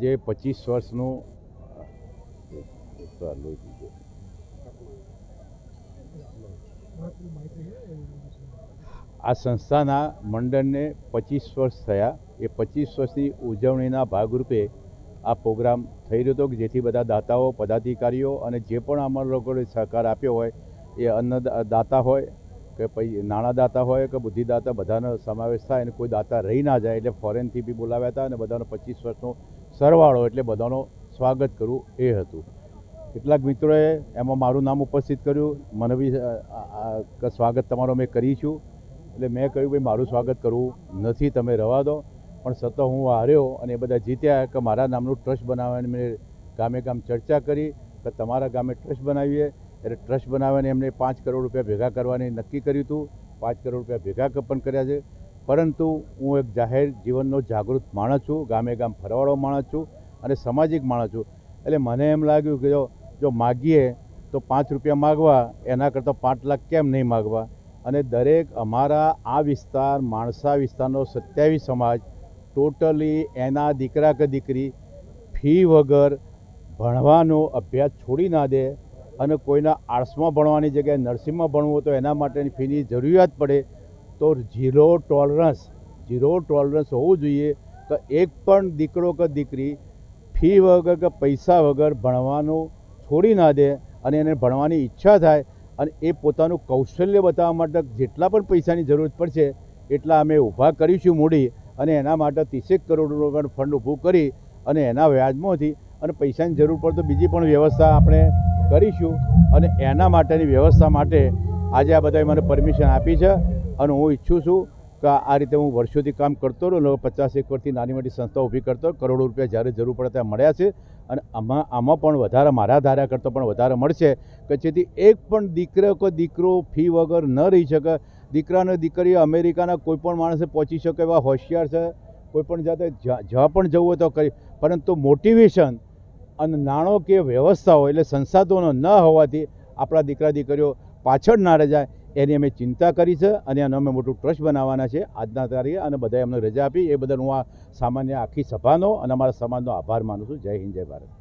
જે 25 વર્ષનું આ સંસ્થાના મંડળને 25 વર્ષ થયા. એ 25 વર્ષની ઉજવણીના ભાગરૂપે આ પ્રોગ્રામ થઈ રહ્યો હતો કે જેથી બધા દાતાઓ, પદાધિકારીઓ અને જે પણ અમારા લોકોએ સહકાર આપ્યો હોય એ અન્નદાતા હોય કે પછી નાણાદાતા હોય કે બુદ્ધિદાતા, બધાનો સમાવેશ થાય અને કોઈ દાતા રહી ના જાય એટલે ફોરેનથી બી બોલાવ્યા હતા અને બધાનો 25 વર્ષનો સરવાળો એટલે બધાનો સ્વાગત કરવું એ હતું. કેટલાક મિત્રોએ એમાં મારું નામ ઉપસ્થિત કર્યું, મને બી સ્વાગત તમારો અમે કરીશું. એટલે મેં કહ્યું ભાઈ મારું સ્વાગત કરવું નથી, તમે રવા દો. પણ છતાં હું હાર્યો અને એ બધા જીત્યા કે મારા નામનું ટ્રસ્ટ બનાવવાની મેં ગામે ગામ ચર્ચા કરી કે તમારા ગામે ટ્રસ્ટ બનાવીએ. એટલે ટ્રસ્ટ બનાવીને એમને 5 કરોડ રૂપિયા ભેગા કરવાની નક્કી કર્યું હતું. 5 કરોડ રૂપિયા ભેગા પણ કર્યા છે. પરંતુ હું એક જાહેર જીવનનો જાગૃત માણસ છું, ગામે ગામ ફરવાળો માણસ છું અને સામાજિક માણસ છું. એટલે મને એમ લાગ્યું કે જો માગીએ તો 5 રૂપિયા માગવા એના કરતાં 5 લાખ કેમ નહીં માગવા. અને દરેક અમારા આ વિસ્તાર, માણસા વિસ્તારનો 27 સમાજ ટોટલી એના દીકરા કે દીકરી ફી વગર ભણવાનો અભ્યાસ છોડી ના દે અને કોઈના આર્ટ્સમાં ભણવાની જગ્યાએ નર્સિંગમાં ભણવું હોય તો એના માટેની ફીની જરૂરિયાત પડે તો ઝીરો ટોલરન્સ હોવું જોઈએ. તો એક પણ દીકરો કે દીકરી ફી વગર કે પૈસા વગર ભણવાનું છોડી ના દે અને એને ભણવાની ઈચ્છા થાય અને એ પોતાનું કૌશલ્ય બતાવવા માટે જેટલા પણ પૈસાની જરૂરત પડશે એટલા અમે ઊભા કરીશું મૂડી. અને એના માટે 30 કરોડ રૂપિયાનું ફંડ ઊભું કરી અને એના વ્યાજમાંથી અને પૈસાની જરૂર પડે તો બીજી પણ વ્યવસ્થા આપણે કરીશું. અને એના માટેની વ્યવસ્થા માટે આજે આ બધાએ મને પરમિશન આપી છે અને હું ઈચ્છું છું કે આ રીતે હું વર્ષોથી કામ કરતો રહ્યો. 50 વર્ષથી નાની મોટી સંસ્થાઓ ઊભી કરતો, કરોડો રૂપિયા જ્યારે જરૂર પડે ત્યાં મળ્યા છે અને આમાં પણ વધારે મારા ધાર્યા કરતાં પણ વધારે મળશે કે જેથી એક પણ દીકરો કે દીકરો ફી વગર ન રહી શકે. દીકરા અને દીકરીઓ અમેરિકાના કોઈ પણ માણસે પહોંચી શકે એવા હોશિયાર છે. કોઈ પણ જાતે જ્યાં પણ જવું હોય તો કરી, પરંતુ મોટિવેશન અને નાણાકીય વ્યવસ્થાઓ એટલે સંસાધનો ન હોવાથી આપણા દીકરા દીકરીઓ પાછળ ના રહી જાય એની અમે ચિંતા કરી છે અને એનું અમે મોટું ટ્રસ્ટ બનાવવાના છે આજના તારીખે. અને બધાએ અમને રજા આપી એ બદલ હું આ સામાન્ય આખી સભાનો અને અમારા સમાજનો આભાર માનું છું. જય હિન્દ, જય ભારત.